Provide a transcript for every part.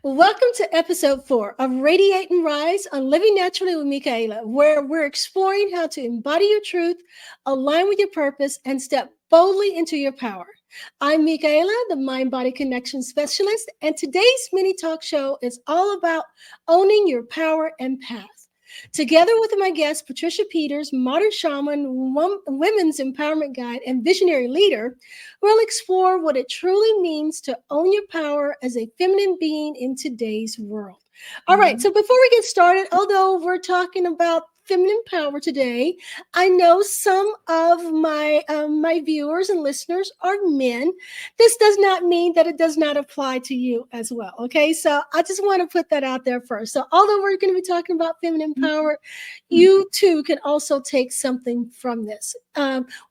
Welcome to episode 4 of Radiate and Rise on Living Naturally with Michaela, where we're exploring how to embody your truth, align with your purpose, and step boldly into your power. I'm Michaela, the Mind Body Connection Specialist, and today's mini talk show is all about owning your power and path. Together with my guest, Patricia Peters, modern shaman, women's empowerment guide, and visionary leader, we'll explore what it truly means to own your power as a feminine being in today's world. All right, so before we get started, although we're talking about feminine power today, I know some of my viewers and listeners are men. This does not mean that it does not apply to you as well. Okay, so I just want to put that out there first. So although we're going to be talking about feminine power, you too can also take something from this.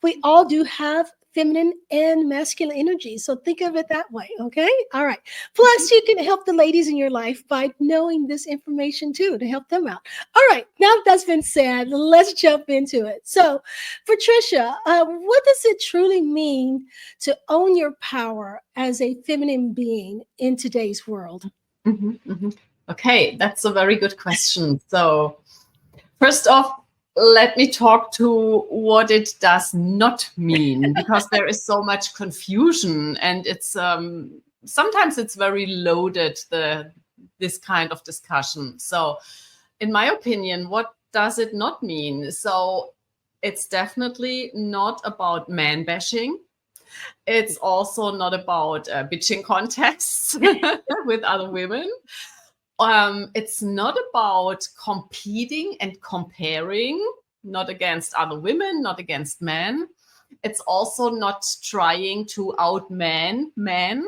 We all do have feminine and masculine energy. So think of it that way. Okay. All right. Plus, you can help the ladies in your life by knowing this information too, to help them out. All right. Now that's been said, let's jump into it. So, Patricia, what does it truly mean to own your power as a feminine being in today's world? Okay. That's a very good question. So first off, let me talk to what it does not mean, because there is so much confusion, and it's sometimes it's very loaded, this kind of discussion. So in my opinion, what does it not mean? So it's definitely not about man bashing. It's also not about bitching contests with other women. It's not about competing and comparing, not against other women, not against men. It's also not trying to outman men,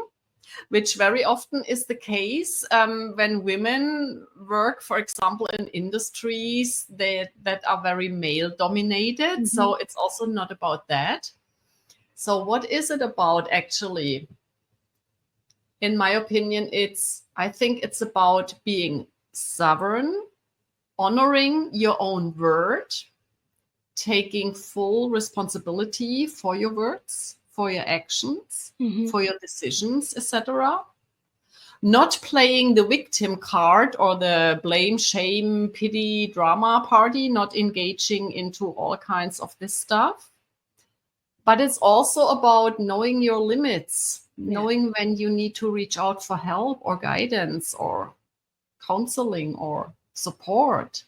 which very often is the case when women work, for example, in industries that are very male dominated. So it's also not about that. So what is it about actually? In my opinion, I think it's about being sovereign, honoring your own word, taking full responsibility for your words, for your actions, for your decisions, etc. Not playing the victim card or the blame, shame, pity, drama party, not engaging into all kinds of this stuff. But it's also about knowing your limits, knowing when you need to reach out for help or guidance or counseling or support.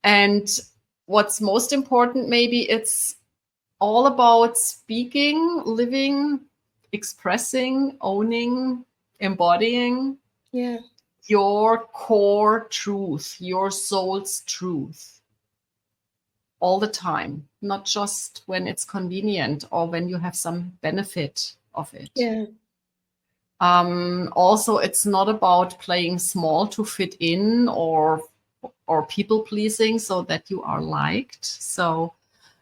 And what's most important, maybe it's all about speaking, living, expressing, owning, embodying your core truth, your soul's truth. All the time, not just when it's convenient or when you have some benefit of it. Also, it's not about playing small to fit in or people pleasing so that you are liked. So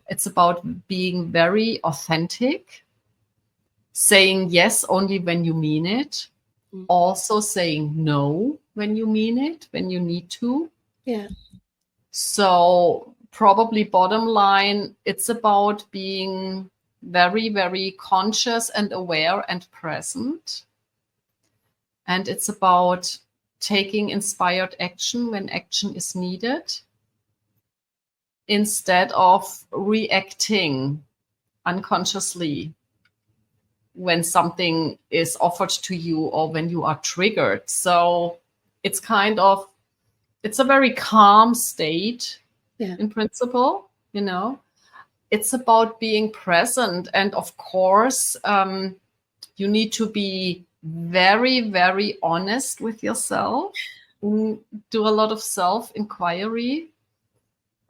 it's about being very authentic, saying yes only when you mean it, also saying no when you mean it, when you need to. So probably bottom line, it's about being very, very conscious and aware and present. And it's about taking inspired action when action is needed, instead of reacting unconsciously when something is offered to you or when you are triggered. So it's a very calm state. In principle, it's about being present. And of course, you need to be very, very honest with yourself, do a lot of self-inquiry,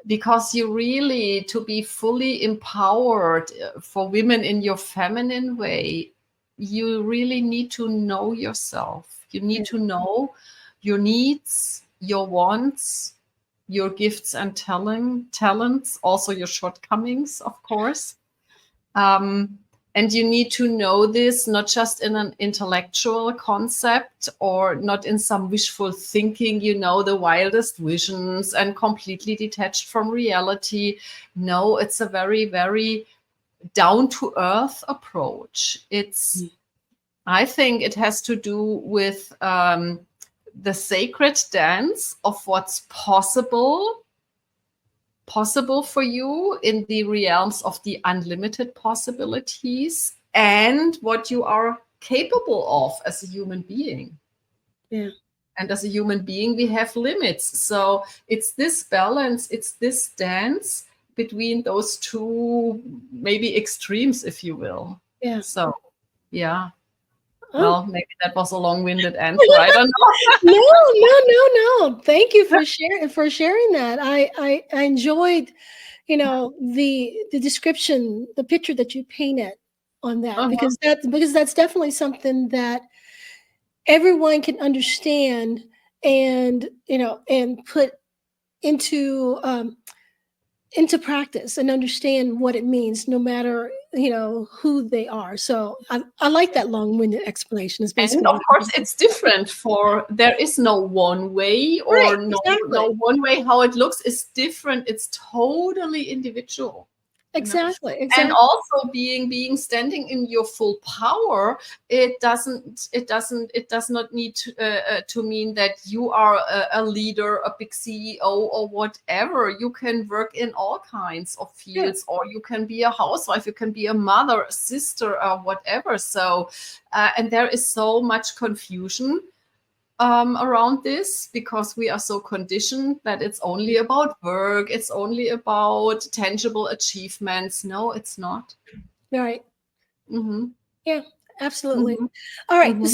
because you really, to be fully empowered for women in your feminine way, you really need to know yourself. You need to know your needs, your wants, your gifts and talents, also your shortcomings, of course. And you need to know this not just in an intellectual concept or not in some wishful thinking, the wildest visions and completely detached from reality. No, it's a very, very down-to-earth approach. It's I think it has to do with the sacred dance of what's possible for you in the realms of the unlimited possibilities and what you are capable of as a human being. Yeah. And as a human being, we have limits. So it's this balance, it's this dance between those two, maybe extremes, if you will. Yeah. So, yeah. Oh. Well, maybe that was a long-winded answer. I don't know. No. Thank you for sharing that. I enjoyed, the description, the picture that you painted on that, because that's definitely something that everyone can understand and and put into practice and understand what it means, no matter who they are. So I like that long-winded explanation. Is And basically of course, it's different there is no one way, or right, no exactly. one way how it looks is different. It's totally individual. Exactly. And also being standing in your full power, it does not need to mean that you are a leader, a big CEO or whatever. You can work in all kinds of fields, or you can be a housewife, you can be a mother, a sister, or whatever. So and there is so much confusion around this, because we are so conditioned that it's only about work, it's only about tangible achievements. No, it's not. Right. Mm-hmm. Yeah, absolutely. Mm-hmm. All right. Mm-hmm.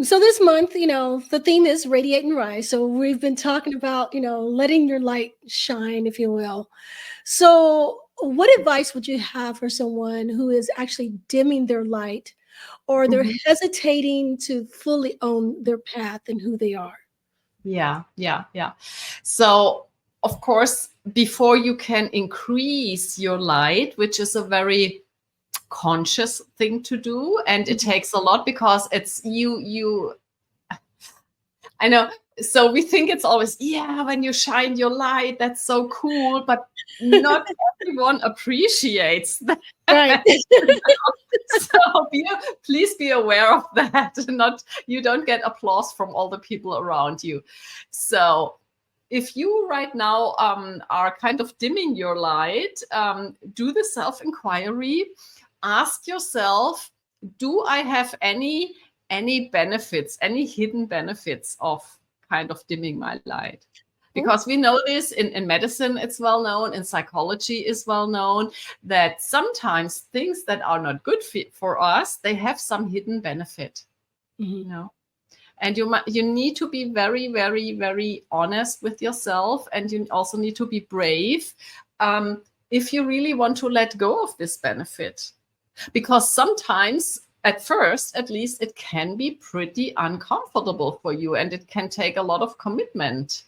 So this month, the theme is Radiate and Rise. So we've been talking about, letting your light shine, if you will. So what advice would you have for someone who is actually dimming their light, or they're hesitating to fully own their path and who they are? Yeah. So, of course, before you can increase your light, which is a very conscious thing to do, and it takes a lot, because it's you I know. So we think it's always, when you shine your light, that's so cool, but not everyone appreciates that. Right. So please be aware of that. You don't get applause from all the people around you. So if you right now are kind of dimming your light, do the self-inquiry. Ask yourself, do I have any benefits, any hidden benefits of kind of dimming my light? Because we know this in medicine, it's well known, in psychology is well known, that sometimes things that are not good for us, they have some hidden benefit. And you need to be very, very, very honest with yourself, and you also need to be brave if you really want to let go of this benefit. Because sometimes, at first, at least, it can be pretty uncomfortable for you, and it can take a lot of commitment,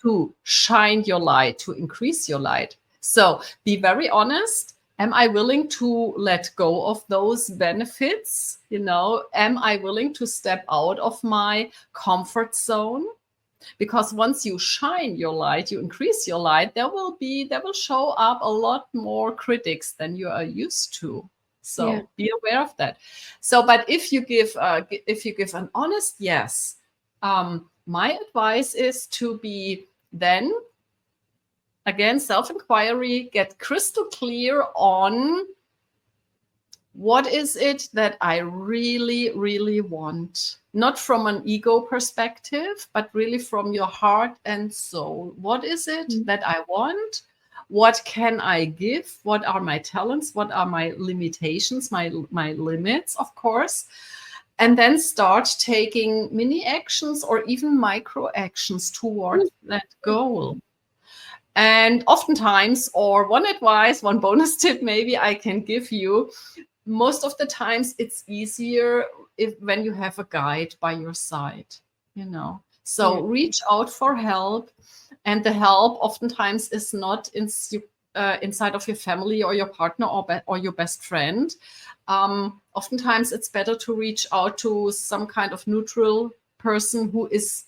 to shine your light, to increase your light. So be very honest. Am I willing to let go of those benefits? Am I willing to step out of my comfort zone? Because once you shine your light, you increase your light, there will show up a lot more critics than you are used to. So be aware of that. So, but if you give an honest yes, my advice is to be then, again, self-inquiry, get crystal clear on what is it that I really, really want. Not from an ego perspective, but really from your heart and soul. What is it that I want? What can I give? What are my talents? What are my limitations, my limits, of course? And then start taking mini actions or even micro actions towards that goal. And oftentimes, or one bonus tip maybe I can give you, most of the times it's easier when you have a guide by your side, So reach out for help. And the help oftentimes is not inside of your family or your partner or your best friend. Oftentimes it's better to reach out to some kind of neutral person who is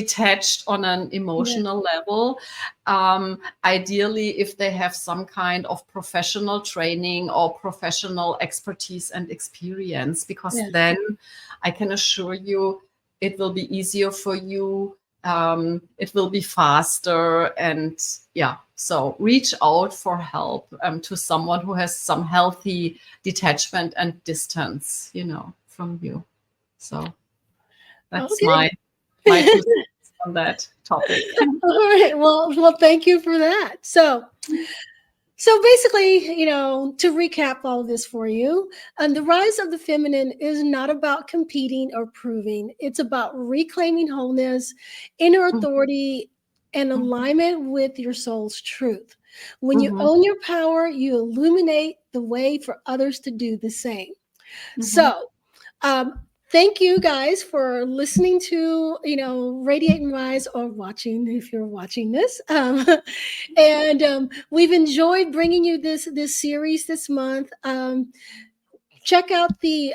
detached on an emotional level. Ideally, if they have some kind of professional training or professional expertise and experience, because then I can assure you it will be easier for you. It will be faster, and so reach out for help to someone who has some healthy detachment and distance, from you. So that's my 2 cents on that topic. All right. Well, thank you for that. So basically, to recap all of this for you, the rise of the feminine is not about competing or proving. It's about reclaiming wholeness, inner authority, and alignment with your soul's truth. When you own your power, you illuminate the way for others to do the same. So, thank you guys for listening to, Radiate and Rise, or watching if you're watching this. And we've enjoyed bringing you this series this month. Check out the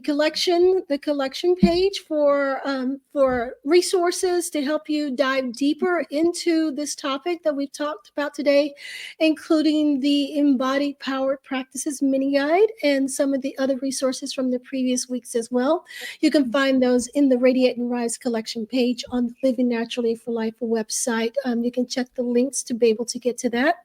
collection page for resources to help you dive deeper into this topic that we've talked about today, including the Embodied Power Practices mini guide and some of the other resources from the previous weeks as well. You can find those in the Radiate and Rise collection page on the Living Naturally for Life website. You can check the links to be able to get to that.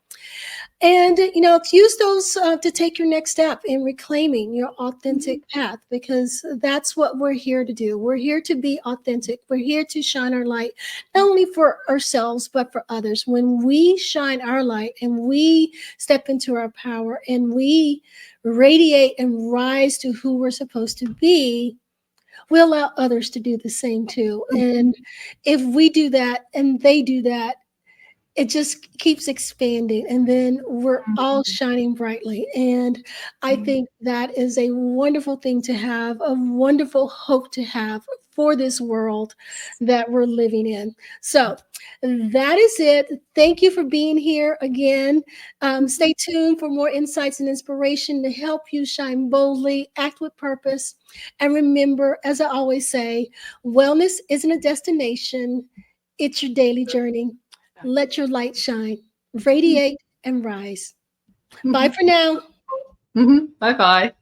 And, use those to take your next step in reclaiming your authentic path, because that's what we're here to do. We're here to be authentic. We're here to shine our light, not only for ourselves, but for others. When we shine our light and we step into our power and we radiate and rise to who we're supposed to be, we allow others to do the same too. And if we do that and they do that, it just keeps expanding, and then we're all shining brightly. And I think that is a wonderful thing to have, a wonderful hope to have for this world that we're living in. So that is it. Thank you for being here again. Stay tuned for more insights and inspiration to help you shine boldly, act with purpose. And remember, as I always say, wellness isn't a destination, it's your daily journey. Let your light shine, radiate, and rise. Bye for now. Bye-bye.